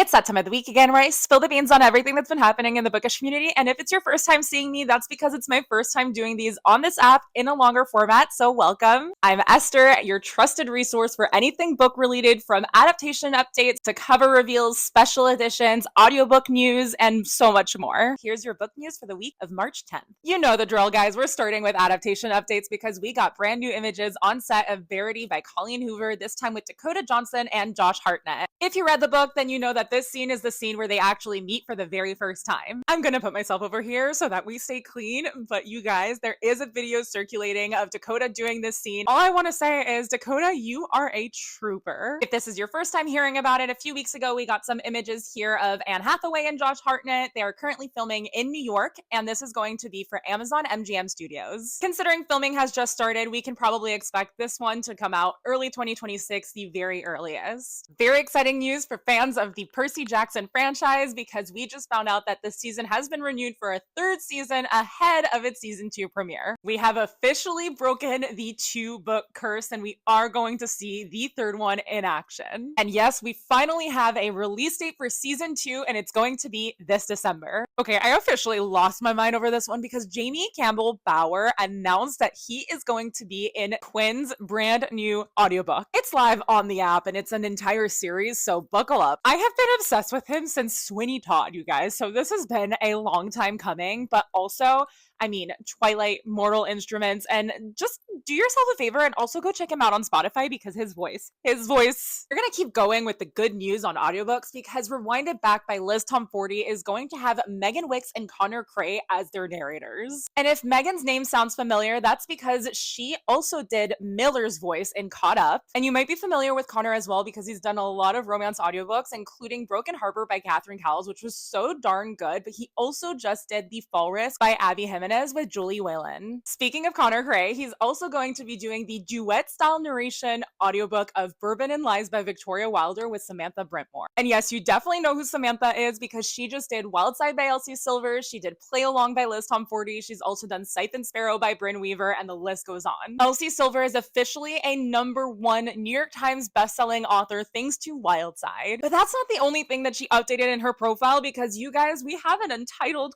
It's that time of the week again where I spill the beans on everything that's been happening in the Bookish community, and if it's your first time seeing me, that's because it's my first time doing these on this app in a longer format, so welcome. I'm Esther, your trusted resource for anything book related, from adaptation updates to cover reveals, special editions, audiobook news, and so much more. Here's your book news for the week of March 10th. You know the drill, guys. We're starting with adaptation updates because we got brand new images on set of Verity by Colleen Hoover, this time with Dakota Johnson and Josh Hartnett. If you read the book, then you know that this scene is the scene where they actually meet for the very first time. I'm gonna put myself over here so that we stay clean, but you guys, there is a video circulating of Dakota doing this scene. All I want to say is, Dakota, you are a trooper. If this is your first time hearing about it, a few weeks ago we got some images here of Anne Hathaway and Josh Hartnett. They are currently filming in New York, and this is going to be for Amazon MGM Studios. Considering filming has just started, we can probably expect this one to come out early 2026, the very earliest. Very exciting news for fans of the Percy Jackson franchise, because we just found out that this season has been renewed for a third season ahead of its season 2 premiere. We have officially broken the 2-book curse, and we are going to see the third one in action. And yes, we finally have a release date for season 2, and it's going to be this December. Okay, I officially lost my mind over this one because Jamie Campbell Bower announced that he is going to be in Quinn's brand new audiobook. It's live on the app and it's an entire series, so buckle up. I have been obsessed with him since Sweeney Todd, you guys, so this has been a long time coming, but also, I mean, Twilight, Mortal Instruments, and just do yourself a favor and also go check him out on Spotify, because his voice. We're gonna keep going with the good news on audiobooks, because Rewinded Back by Liz Tomforty is going to have Megan Wicks and Connor Cray as their narrators. And if Megan's name sounds familiar, that's because she also did Miller's voice in Caught Up. And you might be familiar with Connor as well, because he's done a lot of romance audiobooks, including Broken Harbor by Catherine Cowles, which was so darn good, but he also just did The Fall Risk by Abby Jimenez with Julie Whalen. Speaking of Connor Cray, he's also going to be doing the duet-style narration audiobook of Bourbon and Lies by Victoria Wilder with Samantha Brentmore. And yes, you definitely know who Samantha is, because she just did Wild Side by Elsie Silver, she did Play Along by Liz Tomforty, she's also done Scythe and Sparrow by Brynn Weaver, and the list goes on. Elsie Silver is officially a #1 New York Times bestselling author thanks to Wild Side. But that's not the only thing that she updated in her profile, because you guys, we have an Untitled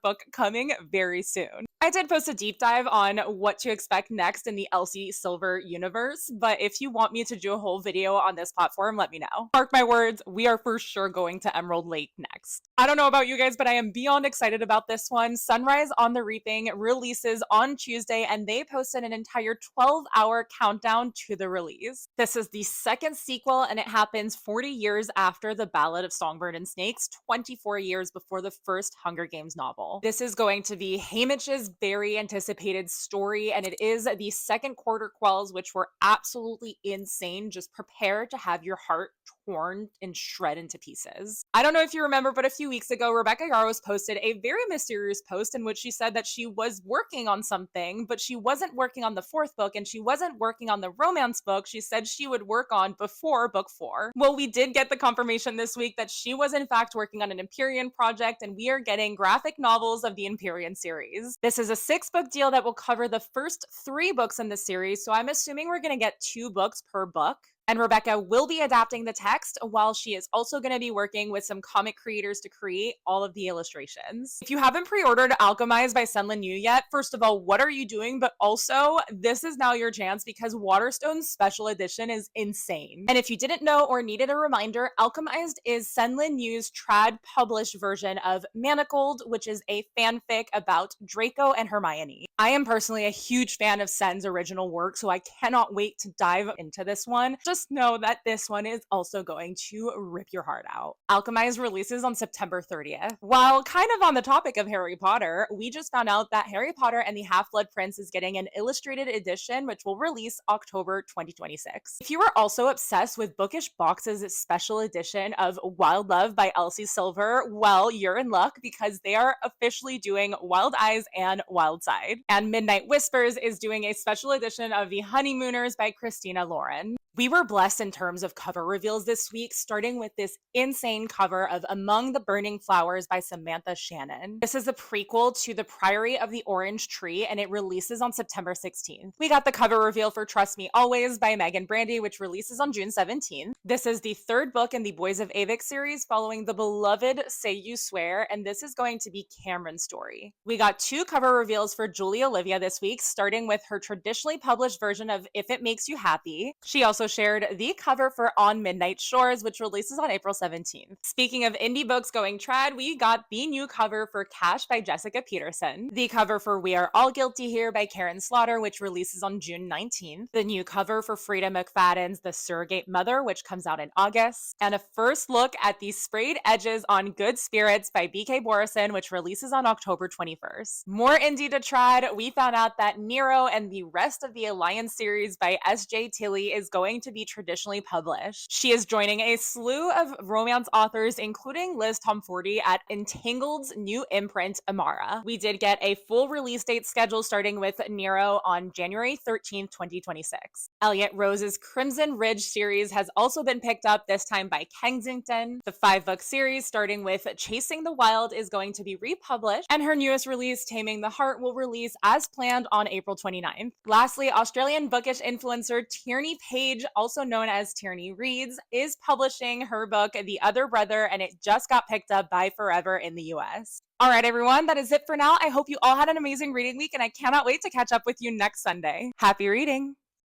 book coming very soon. I did post a deep dive on what to expect next in the Elsie Silver universe, but if you want me to do a whole video on this platform, let me know. Mark my words, we are for sure going to Emerald Lake next. I don't know about you guys, but I am beyond excited about this one. Sunrise on the Reaping releases on Tuesday, and they posted an entire 12-hour countdown to the release. This is the second sequel, and it happens 40 years after The Ballad of Songbird and Snakes, 24 years before the first Hunger Games novel. This is going to be Hamish's very anticipated story, and it is the second quarter quells, which were absolutely insane. Just prepare to have your heart torn and shred into pieces. I don't know if you remember, but a few weeks ago, Rebecca Yarros posted a very mysterious post in which she said that she was working on something, but she wasn't working on the 4th book, and she wasn't working on the romance book she said she would work on before book 4. Well, we did get the confirmation this week that she was in fact working on an Empyrean project, and we are getting graphic novels of the Empyrean series. This is a 6-book deal that will cover the first 3 books in the series, so I'm assuming we're going to get 2 books per book. And Rebecca will be adapting the text, while she is also going to be working with some comic creators to create all of the illustrations. If you haven't pre-ordered Alchemized by Senlin Yu yet, first of all, what are you doing? But also, this is now your chance, because Waterstone's special edition is insane. And if you didn't know or needed a reminder, Alchemized is Senlin Yu's trad published version of Manacled, which is a fanfic about Draco and Hermione. I am personally a huge fan of Sen's original work, so I cannot wait to dive into this one. Just know that this one is also going to rip your heart out. Alchemized releases on September 30th. While kind of on the topic of Harry Potter, we just found out that Harry Potter and the Half-Blood Prince is getting an illustrated edition, which will release October 2026. If you are also obsessed with Bookish Box's special edition of Wild Love by Elsie Silver, well, you're in luck, because they are officially doing Wild Eyes and Wild Side. And Midnight Whispers is doing a special edition of The Honeymooners by Christina Lauren. We were blessed in terms of cover reveals this week, starting with this insane cover of Among the Burning Flowers by Samantha Shannon. This is a prequel to The Priory of the Orange Tree, and it releases on September 16th. We got the cover reveal for Trust Me Always by Megan Brandy, which releases on June 17th. This is the third book in the Boys of Avix series following the beloved Say You Swear, and this is going to be Cameron's story. We got two cover reveals for Julie Olivia this week, starting with her traditionally published version of If It Makes You Happy. She also shared the cover for On Midnight Shores, which releases on April 17th. Speaking of indie books going trad, we got the new cover for Cash by Jessica Peterson, the cover for We Are All Guilty Here by Karen Slaughter, which releases on June 19th, the new cover for Frida McFadden's The Surrogate Mother, which comes out in August, and a first look at the sprayed edges on Good Spirits by BK Borison, which releases on October 21st. More indie to trad, we found out that Nero and the rest of the Alliance series by S.J. Tilley is going to be traditionally published. She is joining a slew of romance authors, including Liz Tomforty, at Entangled's new imprint, Amara. We did get a full release date schedule starting with Nero on January 13th, 2026. Elliot Rose's Crimson Ridge series has also been picked up, this time by Kensington. The 5-book series, starting with Chasing the Wild, is going to be republished, and her newest release, Taming the Heart, will release as planned on April 29th. Lastly, Australian bookish influencer Tierney Page, also known as Tierney Reads, is publishing her book, The Other Brother, and it just got picked up by Forever in the US. All right, everyone, that is it for now. I hope you all had an amazing reading week, and I cannot wait to catch up with you next Sunday. Happy reading!